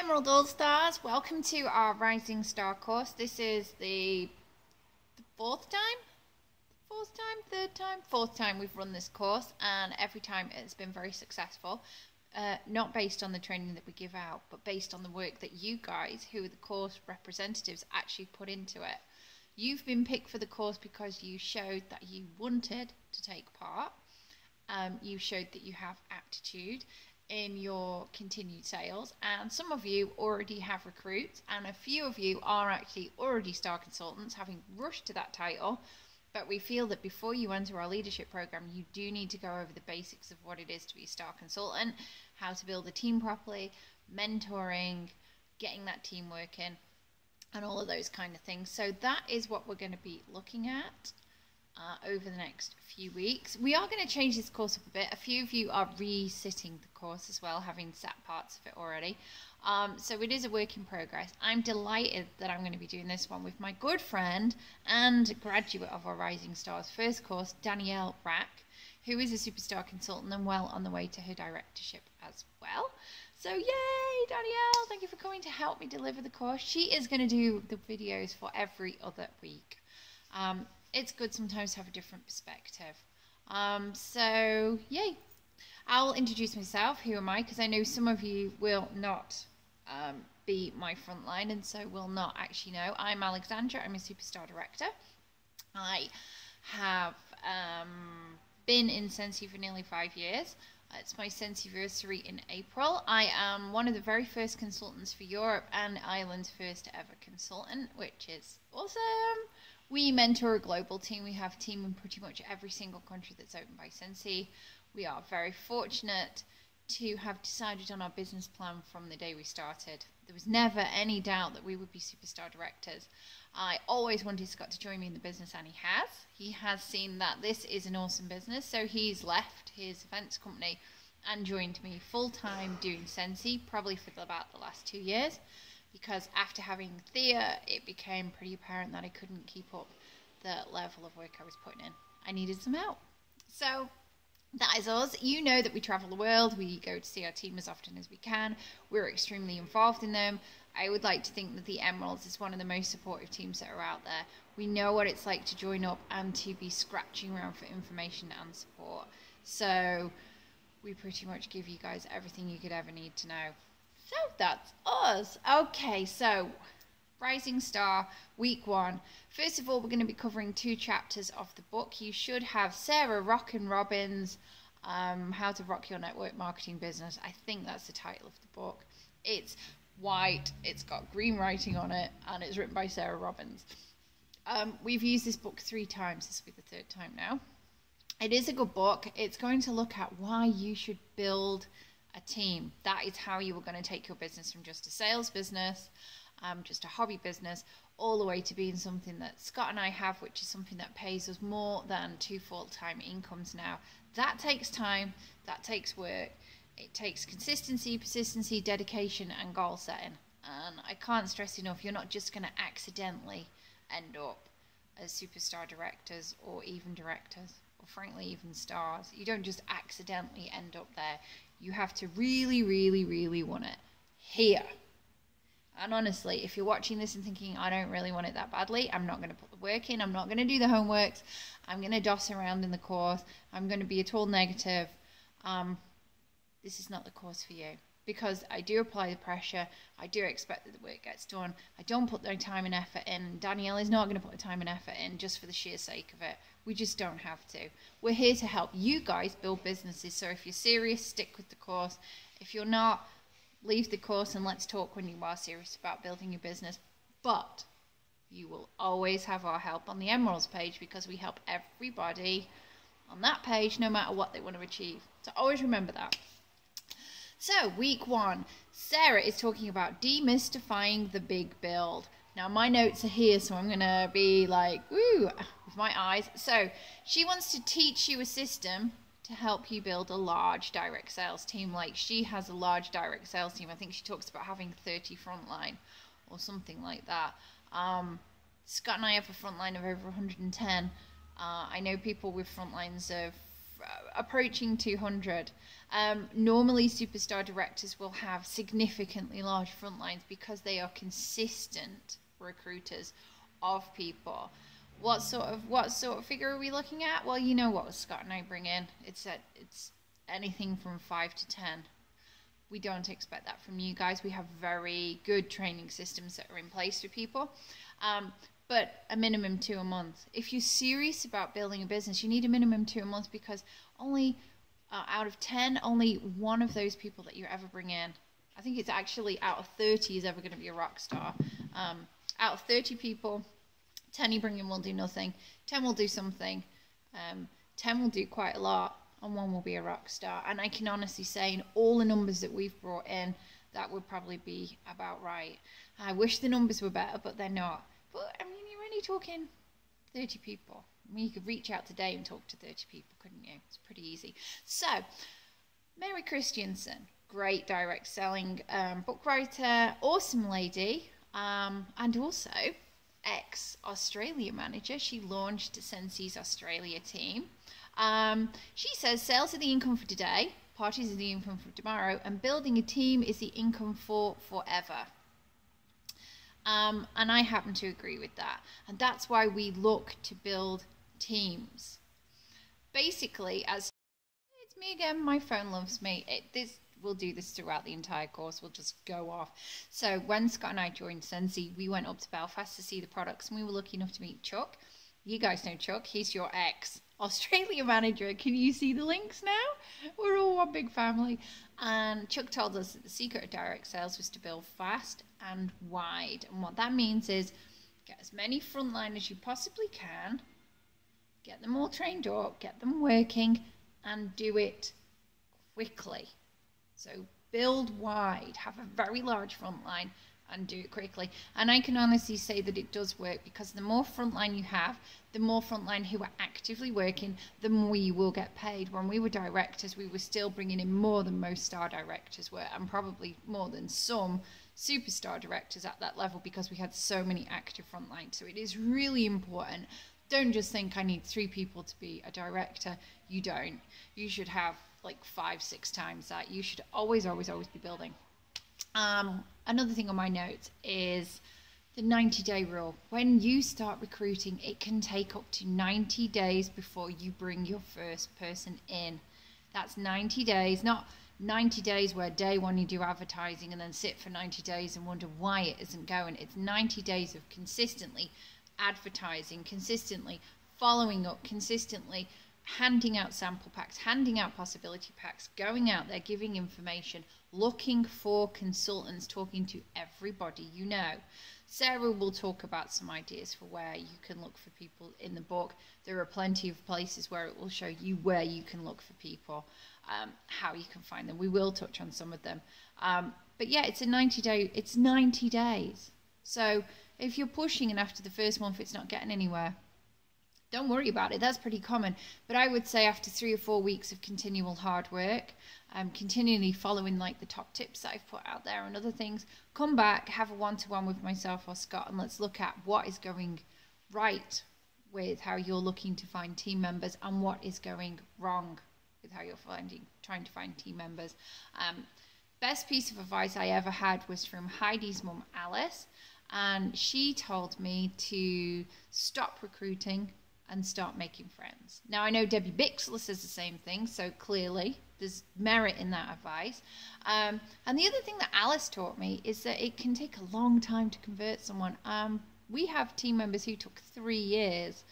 Emerald All-Stars, welcome to our Rising Star course. This is the fourth time we've run this course, and every time it's been very successful. Not based on the training that we give out, but based on the work that you guys, who are the course representatives, actually put into it. You've been picked for the course because you showed that you wanted to take part. You showed that you have aptitude in your continued sales, and some of you already have recruits, and a few of you are actually already star consultants, having rushed to that title. But we feel that before you enter our leadership program, you do need to go over the basics of what it is to be a star consultant, how to build a team properly, mentoring, getting that team working, and all of those kind of things. So that is what we're going to be looking at over the next few weeks. We are going to change this course up a bit. A few of you are resitting the course as well, having sat parts of it already. So it is a work in progress. I'm delighted that I'm going to be doing this one with my good friend and graduate of our Rising Stars first course, Danielle Rack, who is a superstar consultant and well on the way to her directorship as well. So yay, Danielle, thank you for coming to help me deliver the course. She is going to do the videos for every other week. It's good sometimes to have a different perspective. So yay. I'll introduce myself. Who am I? Because I know some of you will not be my frontline, and so will not actually know. I'm Alexandra. I'm a superstar director. I have been in Scentsy for nearly 5 years. It's my Scentsy-versary in April. I am one of the very first consultants for Europe and Ireland's first ever consultant, which is awesome. We mentor a global team. We have a team in pretty much every single country that's owned by Scentsy. We are very fortunate to have decided on our business plan from the day we started. There was never any doubt that we would be superstar directors. I always wanted Scott to join me in the business, and he has. He has seen that this is an awesome business, so he's left his events company and joined me full-time doing Scentsy, probably for about the last 2 years. Because after having Thea, it became pretty apparent that I couldn't keep up the level of work I was putting in. I needed some help. So that is us. You know that we travel the world. We go to see our team as often as we can. We're extremely involved in them. I would like to think that the Emeralds is one of the most supportive teams that are out there. We know what it's like to join up and to be scratching around for information and support. So we pretty much give you guys everything you could ever need to know. So that's us. Okay, so Rising Star, week 1. First of all, we're going to be covering 2 chapters of the book. You should have Sarah Rockin' Robbins, How to Rock Your Network Marketing Business. I think that's the title of the book. It's white, it's got green writing on it, and it's written by Sarah Robbins. We've used this book 3 times. This will be the 3rd time now. It is a good book. It's going to look at why you should build a team. That is how you are going to take your business from just a sales business, just a hobby business, all the way to being something that Scott and I have, which is something that pays us more than 2 full-time incomes now. That takes time, that takes work, it takes consistency, persistency, dedication, and goal setting. And I can't stress enough, you're not just going to accidentally end up as superstar directors or even directors, or frankly even stars. You don't just accidentally end up there. You have to really, really, really want it here. And honestly, if you're watching this and thinking, I don't really want it that badly, I'm not going to put the work in, I'm not going to do the homeworks, I'm going to doss around in the course, I'm going to be a total negative, this is not the course for you. Because I do apply the pressure, I do expect that the work gets done, I don't put the time and effort in, and Danielle is not going to put the time and effort in just for the sheer sake of it. We just don't have to. We're here to help you guys build businesses, so if you're serious, stick with the course. If you're not, leave the course and let's talk when you are serious about building your business. But you will always have our help on the Emeralds page, because we help everybody on that page no matter what they want to achieve. So always remember that. So week 1, Sarah is talking about demystifying the big build. Now my notes are here, so I'm going to be like, woo, with my eyes. So she wants to teach you a system to help you build a large direct sales team. Like she has a large direct sales team. I think she talks about having 30 frontline or something like that. Scott and I have a frontline of over 110. I know people with frontlines of approaching 200. Normally superstar directors will have significantly large front lines because they are consistent recruiters of people. What sort of figure are we looking at? Well, you know what Scott and I bring in. It's anything from 5 to 10. We don't expect that from you guys. We have very good training systems that are in place for people. But a minimum 2 a month. If you're serious about building a business, you need a minimum 2 a month, because only out of 10, only one of those people that you ever bring in, I think it's actually out of 30 is ever going to be a rock star. Out of 30 people, 10 you bring in will do nothing, 10 will do something, 10 will do quite a lot, and 1 will be a rock star. And I can honestly say, in all the numbers that we've brought in, that would probably be about right. I wish the numbers were better, but they're not. But I mean, you're only talking 30 people. I mean, you could reach out today and talk to 30 people, couldn't you? It's pretty easy. So, Mary Christiansen, great direct selling book writer, awesome lady, and also ex-Australia manager. She launched Scentsy's Australia team. She says sales are the income for today, parties are the income for tomorrow, and building a team is the income for forever. And I happen to agree with that. And that's why we look to build teams. Basically, as it's me again, my phone loves me. We'll do this throughout the entire course. We'll just go off. So when Scott and I joined Scentsy, we went up to Belfast to see the products, and we were lucky enough to meet Chuck. You guys know Chuck. He's your ex-Australia manager. Can you see the links now? We're all one big family. And Chuck told us that the secret of direct sales was to build fast and wide. And what that means is get as many frontline as you possibly can, get them all trained up, get them working, and do it quickly. So build wide, have a very large frontline, and do it quickly. And I can honestly say that it does work, because the more frontline you have, the more frontline who are actively working, the more you will get paid. When we were directors, we were still bringing in more than most star directors were, and probably more than some superstar directors at that level, because we had so many active frontline. So it is really important. Don't just think I need 3 people to be a director. You don't. You should have like 5-6 times that. You should always be building. Another thing on my notes is the 90-day rule. When you start recruiting, it can take up to 90 days before you bring your first person in. That's 90 days, not 90 days where day 1 you do advertising and then sit for 90 days and wonder why it isn't going. It's 90 days of consistently advertising, consistently following up, consistently handing out sample packs, handing out possibility packs, going out there, giving information, looking for consultants, talking to everybody you know. Sarah will talk about some ideas for where you can look for people in the book. There are plenty of places where it will show you where you can look for people, how you can find them. We will touch on some of them. But yeah, it's 90 days. So if you're pushing and after the first month it's not getting anywhere, don't worry about it. That's pretty common. But I would say after 3 or 4 weeks of continual hard work, continually following like the top tips that I've put out there and other things, come back, have a one-to-one with myself or Scott, and let's look at what is going right with how you're looking to find team members and what is going wrong with how you're trying to find team members. Best piece of advice I ever had was from Heidi's mum, Alice, and she told me to stop recruiting and start making friends. Now, I know Debbie Bixler says the same thing, so clearly there's merit in that advice. And the other thing that Alice taught me is that it can take a long time to convert someone. We have team members who took 3 years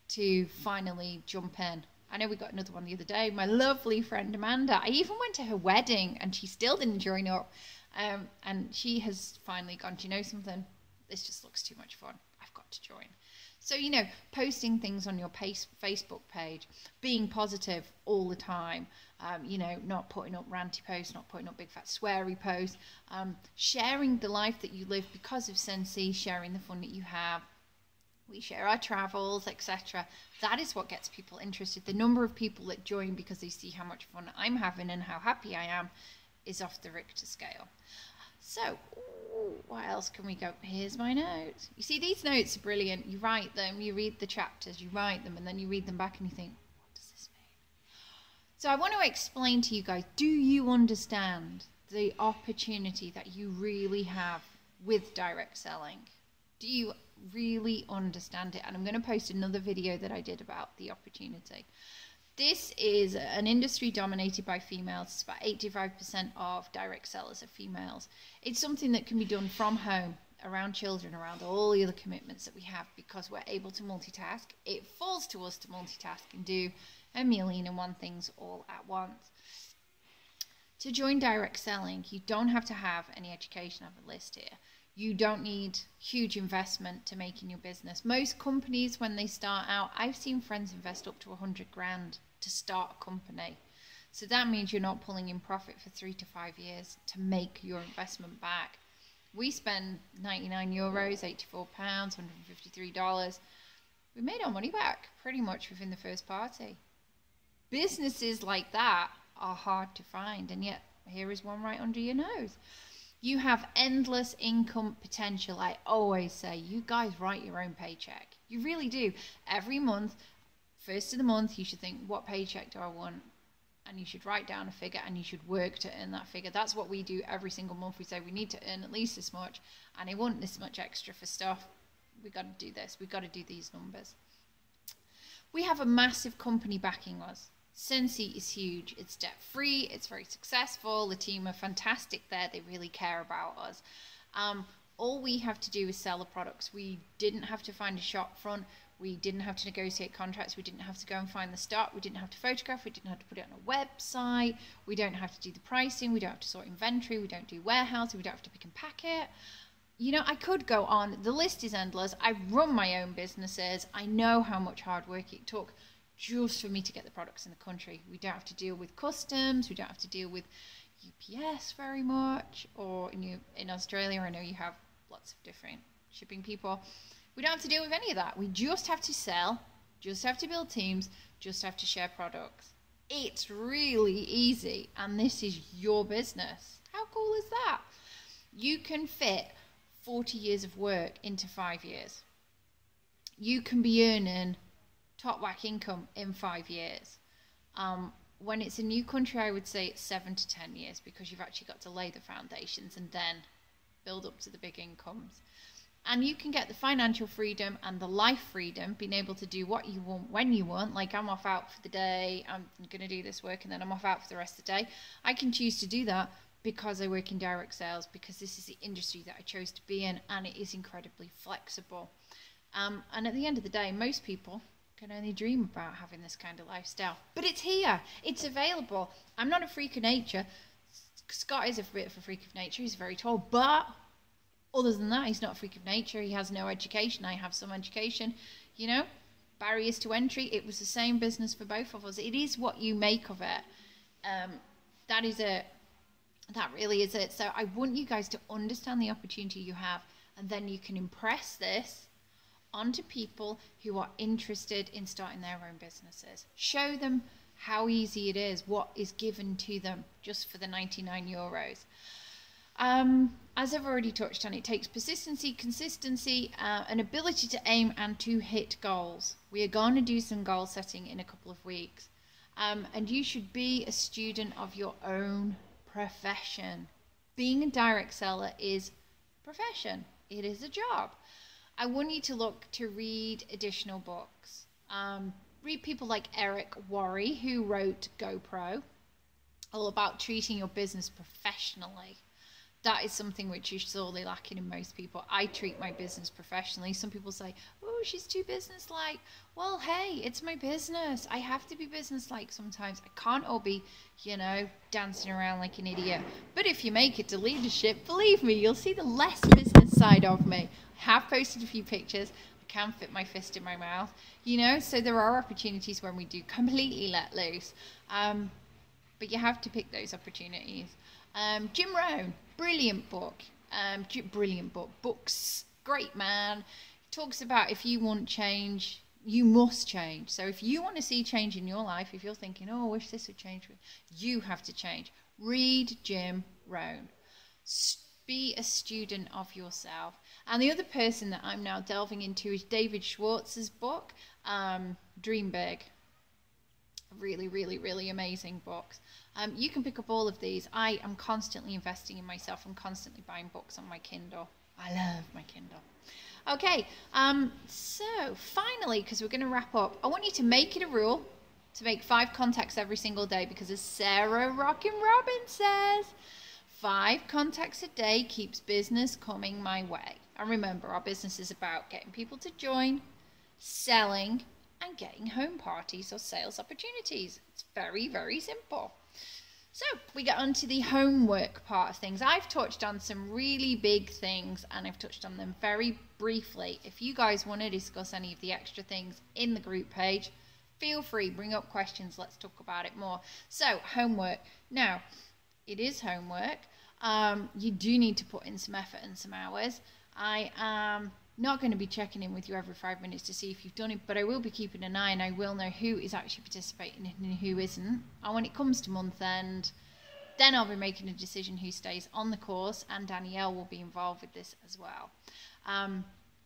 to finally jump in. I know we got another one the other day, my lovely friend Amanda. I even went to her wedding and she still didn't join up. And she has finally gone, do you know something? This just looks too much fun. I've got to join. So, you know, posting things on your Facebook page, being positive all the time, you know, not putting up ranty posts, not putting up big fat sweary posts, sharing the life that you live because of Scentsy, sharing the fun that you have. We share our travels, etc. That is what gets people interested. The number of people that join because they see how much fun I'm having and how happy I am is off the Richter scale. So, what else can we go? Here's my notes. You see, these notes are brilliant. You write them, you read the chapters, you write them, and then you read them back and you think, what does this mean? So I want to explain to you guys, do you understand the opportunity that you really have with direct selling? Do you really understand it? And I'm going to post another video that I did about the opportunity. This is an industry dominated by females. It's about 85% of direct sellers are females. It's something that can be done from home, around children, around all the other commitments that we have, because we're able to multitask. It falls to us to multitask and do a million and one things all at once. To join direct selling, you don't have to have any education. I have a list here. You don't need huge investment to make in your business. Most companies, when they start out, I've seen friends invest up to 100 grand to start a company. So that means you're not pulling in profit for 3 to 5 years to make your investment back. We spend 99 euros, 84 pounds, $153. We made our money back pretty much within the first party. Businesses like that are hard to find, and yet here is one right under your nose. You have endless income potential. I always say, you guys write your own paycheck. You really do. Every month, first of the month, you should think, what paycheck do I want? And you should write down a figure, and you should work to earn that figure. That's what we do every single month. We say we need to earn at least this much, and I want this much extra for stuff. We got to do this. We got to do these numbers. We have a massive company backing us. Scentsy is huge. It's debt-free. It's very successful. The team are fantastic there. They really care about us. All we have to do is sell the products. We didn't have to find a shop front. We didn't have to negotiate contracts. We didn't have to go and find the stock. We didn't have to photograph. We didn't have to put it on a website. We don't have to do the pricing. We don't have to sort inventory. We don't do warehousing. We don't have to pick and pack it. You know, I could go on. The list is endless. I run my own businesses. I know how much hard work it took just for me to get the products in the country. We don't have to deal with customs. We don't have to deal with UPS very much. Or in Australia, I know you have lots of different shipping people. We don't have to deal with any of that. We just have to sell, just have to build teams, just have to share products. It's really easy, and this is your business. How cool is that? You can fit 40 years of work into 5 years. You can be earning top whack income in 5 years. When it's a new country, I would say it's 7 to 10 years, because you've actually got to lay the foundations and then build up to the big incomes. And you can get the financial freedom and the life freedom, being able to do what you want when you want. Like, I'm off out for the day, I'm going to do this work, and then I'm off out for the rest of the day. I can choose to do that because I work in direct sales, because this is the industry that I chose to be in, and it is incredibly flexible. And at the end of the day, most people can only dream about having this kind of lifestyle. But it's here. It's available. I'm not a freak of nature. Scott is a bit of a freak of nature. He's very tall. But other than that, he's not a freak of nature. He has no education. I have some education. You know, barriers to entry. It was the same business for both of us. It is what you make of it. That is it. That really is it. So I want you guys to understand the opportunity you have, and then you can impress this onto people who are interested in starting their own businesses. Show them how easy it is, what is given to them just for the 99 euros. As I've already touched on, it takes persistency, consistency, an ability to aim and to hit goals. We are going to do some goal setting in a couple of weeks. And you should be a student of your own profession. Being a direct seller is a profession. It is a job. I want you to look to read additional books. Read people like Eric Worre, who wrote GoPro, all about treating your business professionally. That is something which is sorely lacking in most people. I treat my business professionally. Some people say, oh, she's too business-like. Well, hey, it's my business. I have to be business-like sometimes. I can't all be, you know, dancing around like an idiot. But if you make it to leadership, believe me, you'll see the less business side of me. I have posted a few pictures. I can fit my fist in my mouth, you know, so there are opportunities when we do completely let loose. But you have to pick those opportunities. Jim Rohn, brilliant book. Books, great man. Talks about if you want change, you must change. So if you want to see change in your life, if you're thinking, oh, I wish this would change, you have to change. Read Jim Rohn. Be a student of yourself. And the other person that I'm now delving into is David Schwartz's book, Dream Big. Really, really, really amazing books. You can pick up all of these. I am constantly investing in myself. I'm constantly buying books on my Kindle. I love my Kindle. Okay, so finally, because we're going to wrap up, I want you to make it a rule to make 5 contacts every single day, because as Sarah Rockin' Robin says, 5 contacts a day keeps business coming my way. And remember, our business is about getting people to join, selling, and getting home parties or sales opportunities. It's very, very simple. So we get on to the homework part of things. I've touched on some really big things, and I've touched on them very briefly. If you guys want to discuss any of the extra things in the group page, feel free, bring up questions. Let's talk about it more. So homework. Now, it is homework. You do need to put in some effort and some hours. I am not going to be checking in with you every 5 minutes to see if you've done it, but I will be keeping an eye, and I will know who is actually participating and who isn't. And when it comes to month end, then I'll be making a decision who stays on the course, and Danielle will be involved with this as well.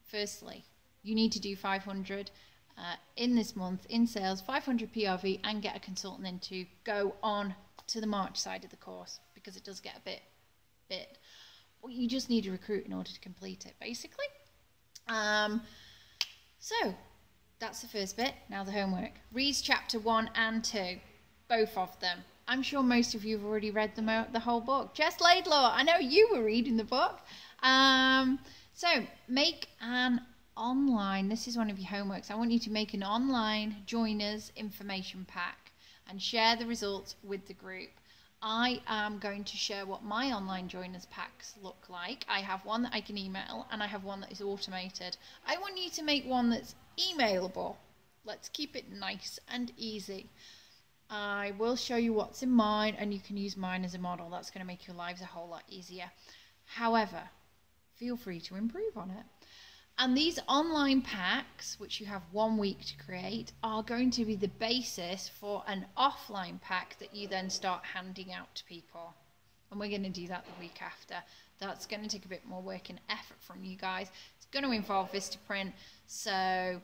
Firstly, you need to do 500 in this month in sales, 500 PRV, and get a consultant in to go on to the March side of the course, because it does get a bit. Well, you just need a recruit in order to complete it, basically. So that's the first bit. Now the homework. Read chapter 1 and 2, both of them. I'm sure most of you have already read them out, the whole book. Jess Laidlaw, I know you were reading the book. So make an online, this is one of your homeworks. I want you to make an online joiners information pack and share the results with the group. I am going to share what my online joiners packs look like. I have one that I can email, and I have one that is automated. I want you to make one that's emailable. Let's keep it nice and easy. I will show you what's in mine, and you can use mine as a model. That's going to make your lives a whole lot easier. However, feel free to improve on it. And these online packs, which you have 1 week to create, are going to be the basis for an offline pack that you then start handing out to people. And we're going to do that the week after. That's going to take a bit more work and effort from you guys. It's going to involve Vistaprint, so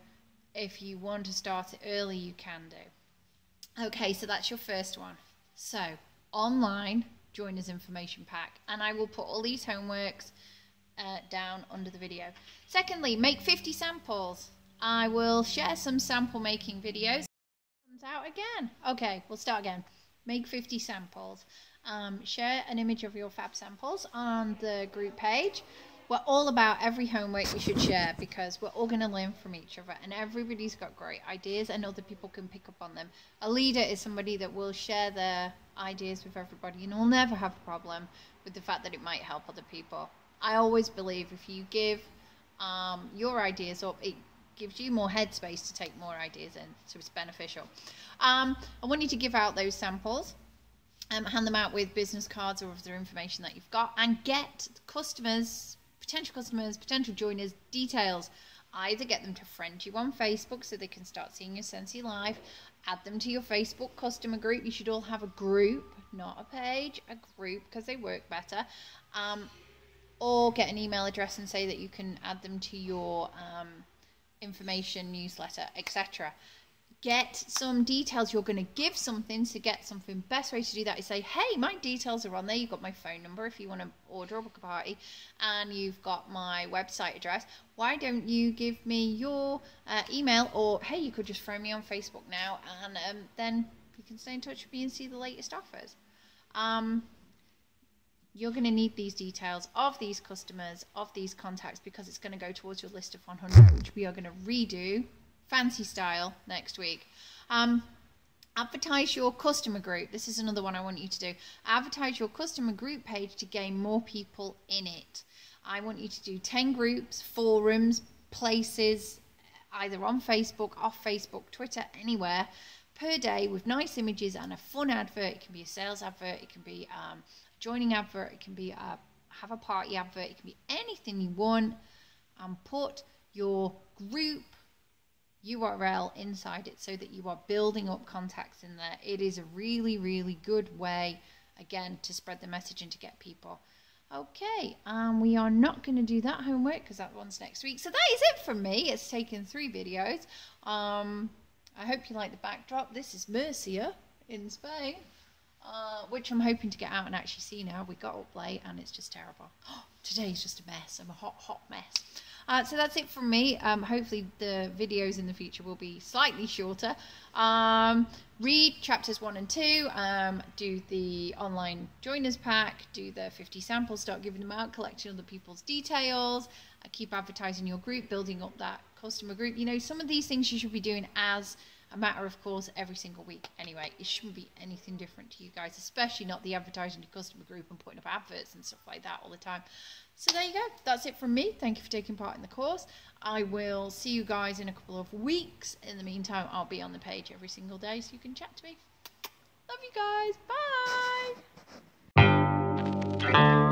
if you want to start it early, you can do. Okay, so that's your first one. So, online joiners information pack. And I will put all these homeworks down under the video. Secondly, make 50 samples. I will share some sample making videos. Comes out again. Okay, we'll start again. Make 50 samples. Share an image of your fab samples on the group page. We're all about every homework we should share, because we're all going to learn from each other, and everybody's got great ideas and other people can pick up on them. A leader is somebody that will share their ideas with everybody and will never have a problem with the fact that it might help other people. I always believe if you give your ideas up, it gives you more headspace to take more ideas in, so it's beneficial. I want you to give out those samples, hand them out with business cards or other information that you've got, and get customers, potential joiners, details. Either get them to friend you on Facebook so they can start seeing your Scentsy live, add them to your Facebook customer group. You should all have a group, not a page, a group, because they work better. Or get an email address and say that you can add them to your information newsletter, etc. Get some details. You're going to give something, so get something. Best way to do that is say, hey, my details are on there. You've got my phone number if you want to order or book a party, and you've got my website address. Why don't you give me your email? Or hey, you could just throw me on Facebook now, and then you can stay in touch with me and see the latest offers. You're going to need these details of these customers, of these contacts, because it's going to go towards your list of 100, which we are going to redo fancy style next week. Advertise your customer group. This is another one I want you to do. Advertise your customer group page to gain more people in it. I want you to do 10 groups, forums, places, either on Facebook, off Facebook, Twitter, anywhere, per day, with nice images and a fun advert. It can be a sales advert, it can be joining advert, it can be have a party advert, it can be anything you want, and put your group URL inside it so that you are building up contacts in there. It is a really, really good way, again, to spread the message and to get people. Okay, we are not going to do that homework because that one's next week. So that is it from me. It's taken 3 videos. I hope you like the backdrop. This is Murcia in Spain, which I'm hoping to get out and actually see now. We got up late and it's just terrible. Today's just a mess. I'm a hot mess. So that's it from me. Hopefully the videos in the future will be slightly shorter. Read chapters 1 and 2, do the online joiners pack, do the 50 samples, start giving them out, collecting other people's details, keep advertising your group, building up that customer group. You know, some of these things you should be doing as a matter of course every single week anyway. It shouldn't be anything different to you guys, especially not the advertising to customer group and putting up adverts and stuff like that all the time. So there you go, that's it from me. Thank you for taking part in the course. I will see you guys in a couple of weeks. In the meantime, I'll be on the page every single day so you can chat to me. Love you guys, bye.